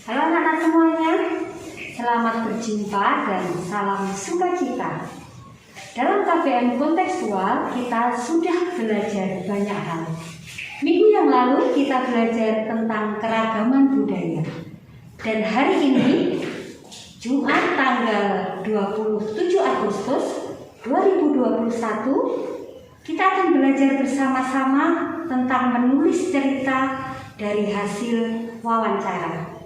Halo anak-anak semuanya, selamat berjumpa dan salam sukacita. Dalam KBM kontekstual kita sudah belajar banyak hal. Minggu yang lalu kita belajar tentang keragaman budaya. Dan hari ini, Jumat tanggal 27 Agustus 2021, kita akan belajar bersama-sama tentang menulis cerita dari hasil wawancara.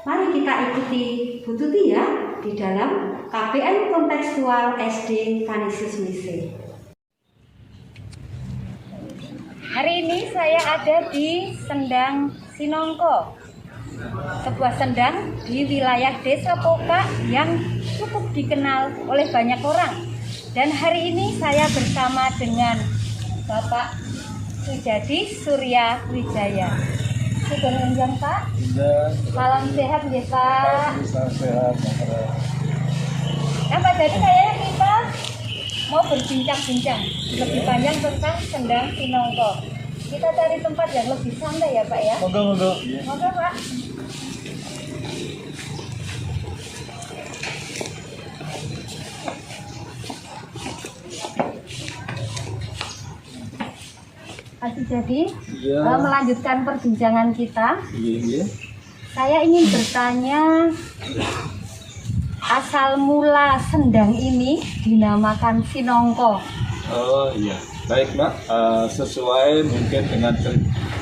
Mari kita ikuti Bu Tuti ya di dalam KBM kontekstual SD Kanisius Mise. Hari ini saya ada di Sendang Sinongko, sebuah sendang di wilayah Desa Pokak yang cukup dikenal oleh banyak orang. Dan hari ini saya bersama dengan Bapak Sujadi Surya Wijaya. Sugeng enjang Pak. Malam sehat ya Pak. Sehat. Nah Pak, jadi kayaknya kita mau berbincang-bincang lebih panjang tentang Sendang Sinongko. Kita cari tempat yang lebih santai ya Pak ya. Monggo. Monggo Pak. Jadi melanjutkan perbincangan kita. Iya. Saya ingin bertanya, asal mula sendang ini dinamakan Sinongko. Oh iya, baik Mbak. Sesuai mungkin dengan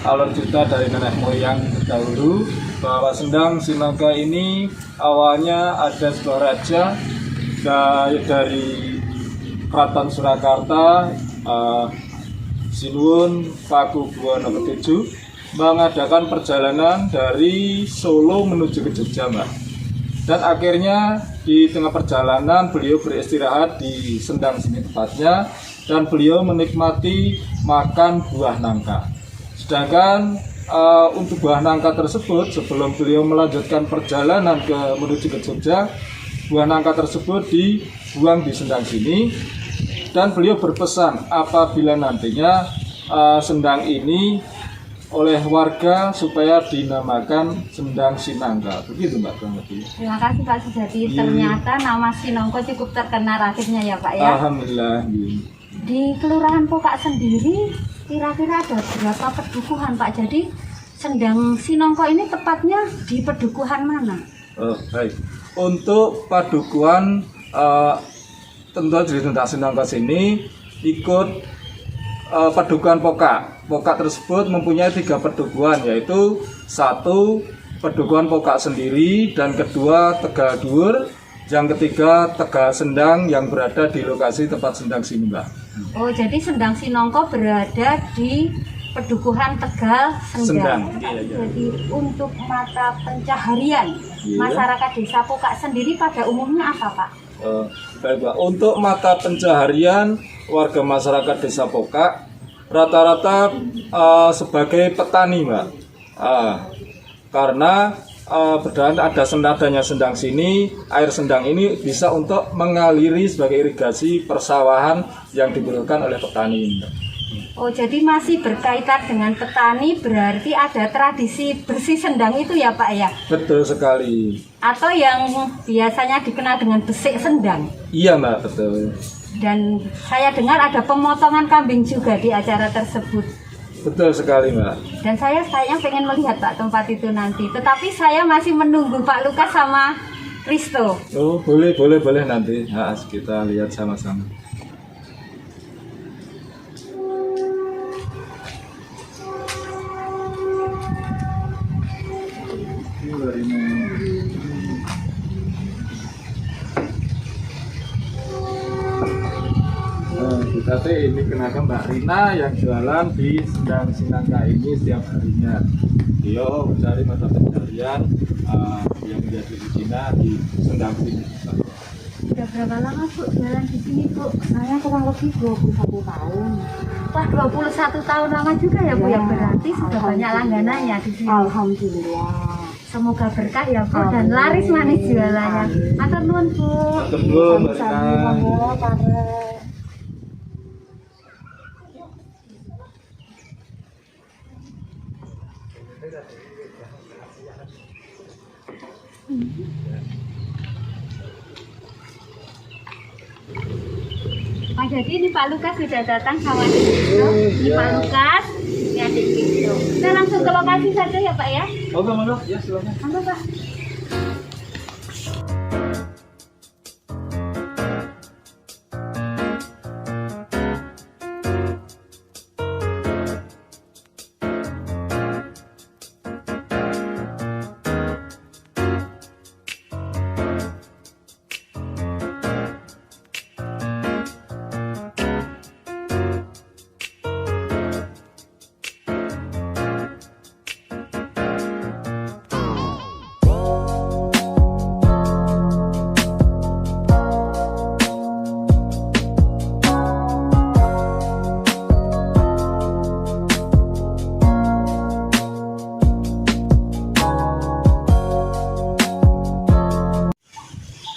alur cerita dari nenek moyang dahulu bahwa Sendang Sinongko ini awalnya ada sebuah raja dari Keraton Surakarta, Sinuwun Pakubuwono ke-7 mengadakan perjalanan dari Solo menuju ke Jogja, Mbak. Dan akhirnya di tengah perjalanan beliau beristirahat di Sendang sini tepatnya, dan beliau menikmati makan buah nangka. Sedangkan untuk buah nangka tersebut, sebelum beliau melanjutkan perjalanan menuju ke Jogja, buah nangka tersebut dibuang di Sendang sini. Dan beliau berpesan apabila nantinya sendang ini oleh warga supaya dinamakan Sendang Sinangka. Begitu Mbak Bang. Terima kasih Pak Sujadi. Ternyata nama Sinongko cukup terkenal akhirnya ya Pak ya. Alhamdulillah. Di Kelurahan Pokak sendiri kira-kira ada berapa pedukuhan Pak? Jadi Sendang Sinongko ini tepatnya di pedukuhan mana? Oh baik. Untuk padukuhan tentu di Sendang Sinongko sini ikut padukuhan Pokak. Pokak tersebut mempunyai 3 pedukuhan, yaitu 1 pedukuhan Pokak sendiri, dan kedua Tegal Dhuwur, yang ketiga Tegal Sendang yang berada di lokasi tempat Sendang sini, Mbak. Oh, jadi Sendang Sinongko berada di pedukuhan Tegal Sendang. Iya. Jadi untuk mata pencaharian masyarakat Desa Pokak sendiri pada umumnya apa Pak? Baik Pak, untuk mata pencaharian warga masyarakat Desa Pokak rata-rata sebagai petani Mbak, karena berdasarkan adanya sendang sini, air sendang ini bisa untuk mengaliri sebagai irigasi persawahan yang dibutuhkan oleh petani. Oh, jadi masih berkaitan dengan petani, berarti ada tradisi bersih sendang itu ya Pak ya? Betul sekali. Atau yang biasanya dikenal dengan besik sendang? Iya Mbak, betul. Dan saya dengar ada pemotongan kambing juga di acara tersebut. Betul sekali Mbak. Dan saya pengen melihat Pak tempat itu nanti. Tetapi saya masih menunggu Pak Lukas sama Risto. Oh boleh nanti. Kita lihat sama-sama. Kita ini kenakan Mbak Rina yang jualan di Sendang Sinangka ini setiap harinya. Dia mencari mata pencarian yang menjadi Cina di Sendang sini. Sudah berapa lama Bu jualan di sini Bu? Saya kurang lebih 21 tahun. Wah, 21 tahun lama juga ya Bu, yang berarti sudah banyak langganannya di sini. Alhamdulillah. Semoga berkah ya Bu dan laris manis jualannya. Matur nuwun Bu. Matur nuwun Mbak Rina. Pak, jadi ini Pak Lukas sudah datang sama adik Vito. Ini Pak Lukas, ini adik Vito. Kita langsung ke lokasi saja ya Pak ya. Oke, monggo. Ya, silakan. Monggo Pak.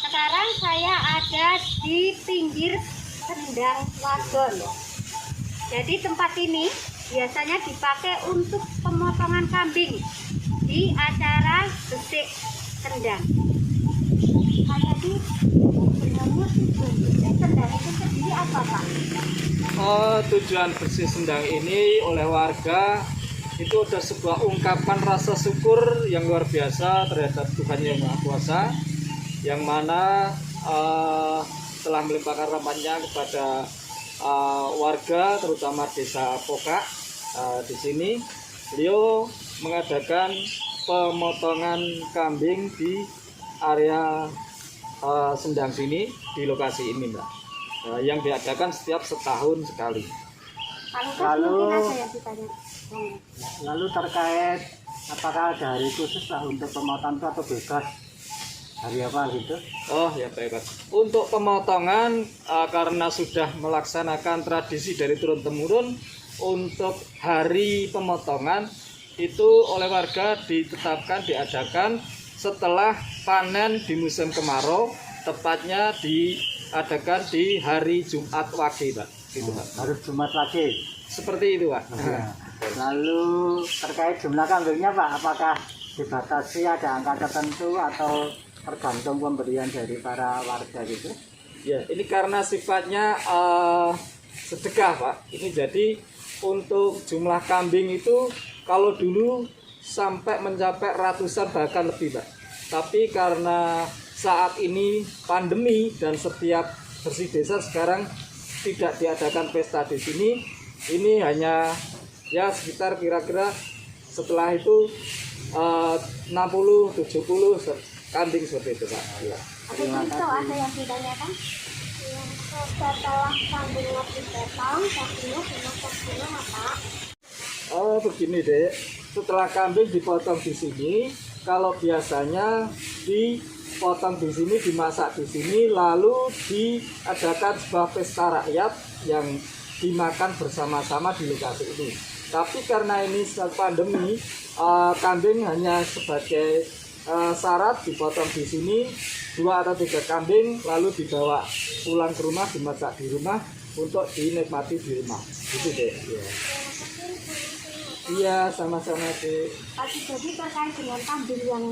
Sekarang saya ada di pinggir Sendang Wadon. Jadi tempat ini biasanya dipakai untuk pemotongan kambing di acara besik sendang. Jadi sebenarnya besik sendang itu sendiri apa Pak? Tujuan bersih sendang ini oleh warga itu ada sebuah ungkapan rasa syukur yang luar biasa terhadap Tuhan Yang Maha Kuasa, yang mana telah melimpahkan rahmatnya kepada warga terutama desa Pokak. Di sini beliau mengadakan pemotongan kambing di area sendang sini, di lokasi ini Mbak, yang diadakan setiap setahun sekali. Lalu terkait apakah ada hari khusus lah untuk pemotongan itu atau bebas hari apa gitu? Oh ya baik Pak. Untuk pemotongan karena sudah melaksanakan tradisi dari turun temurun, untuk hari pemotongan itu oleh warga ditetapkan diadakan setelah panen di musim kemarau, tepatnya diadakan di hari Jumat Wage Pak. Gitu Pak. Harus Jumat lagi. Seperti itu Pak. Lalu terkait jumlah kambingnya Pak, apakah dibatasi ada angka tertentu atau tergantung pemberian dari para warga gitu? Ya, ini karena sifatnya sedekah Pak. Ini jadi untuk jumlah kambing itu kalau dulu sampai mencapai ratusan bahkan lebih Pak. Tapi karena saat ini pandemi dan setiap bersih desa sekarang tidak diadakan pesta di sini, ini hanya ya sekitar kira-kira setelah itu 60-70 kambing seperti itu Pak. Ya. Ada yang ditanyakan? Setelah kambingnya dipotong, dagingnya dimasak dulu Pak. Oh begini deh, setelah kambing dipotong di sini, kalau biasanya dipotong di sini, dimasak di sini, lalu diadakan sebuah pesta rakyat yang dimakan bersama-sama di lokasi ini. Tapi karena ini saat pandemi, kambing hanya sebagai syarat dipotong di sini 2 atau 3 kambing, lalu dibawa pulang ke rumah, dimasak di rumah untuk dinikmati di rumah. Gitu deh. Ya. Iya, sama-sama sih. Tadi jadi terkait dengan kambing yang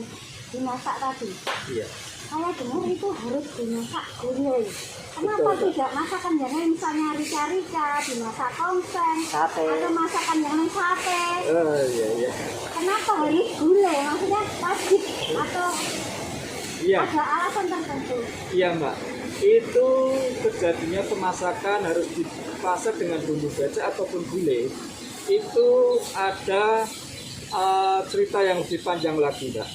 dimasak tadi. Iya. Saya dengar itu harus dimasak gulai. Kenapa tidak masakan yang lain, misalnya rica-rica, dimasak tongseng, Sate. atau masakan yang lain sate? Oh iya iya. Kenapa harus gulai? Maksudnya wajib atau Iya. ada alasan tertentu? Iya Mbak. Itu terjadinya pemasakan harus dimasak dengan bumbu baca ataupun gulai. Itu ada cerita yang lebih panjang lagi Mbak.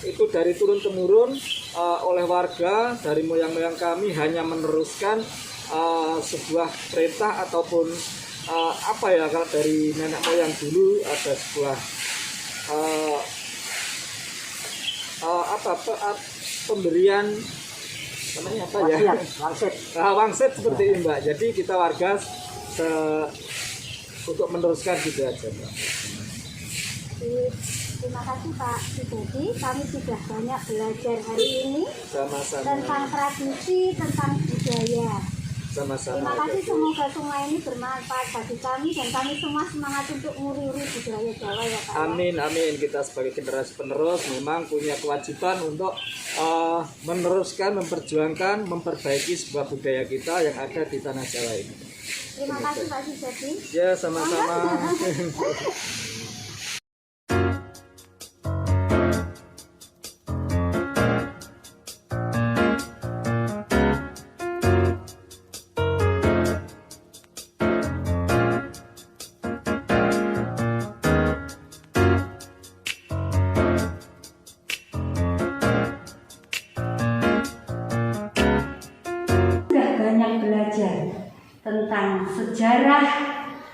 Itu dari turun temurun oleh warga, dari moyang-moyang kami hanya meneruskan sebuah perintah ataupun apa ya, kalau dari nenek moyang dulu ada sebuah pemberian namanya apa ya? Wangsit. Wangsit seperti ini Mbak. Jadi kita warga untuk meneruskan gitu aja Mbak. Terima kasih Pak Sibudi, kami sudah banyak belajar hari ini Sama-sama. tentang tradisi, tentang budaya. Sama-sama. Terima kasih, semoga semua ini bermanfaat bagi kami dan kami semua semangat untuk nguri-uri budaya Jawa ya Pak. Amin, amin. Kita sebagai generasi penerus memang punya kewajiban untuk meneruskan, memperjuangkan, memperbaiki sebuah budaya kita yang ada di tanah Jawa ini. Terima kasih Pak Sujadi. Ya, sama-sama. Sudah banyak belajar tentang sejarah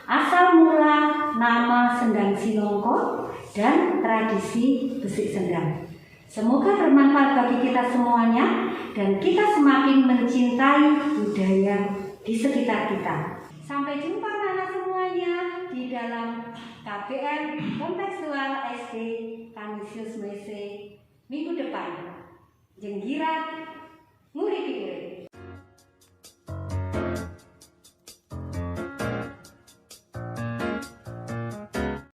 asal mula nama Sendang Sinongko dan tradisi besik sendang. Semoga bermanfaat bagi kita semuanya dan kita semakin mencintai budaya di sekitar kita. Sampai jumpa anak semuanya di dalam KBM Kontekstual SD Kanisius Mese minggu depan. Jenggirat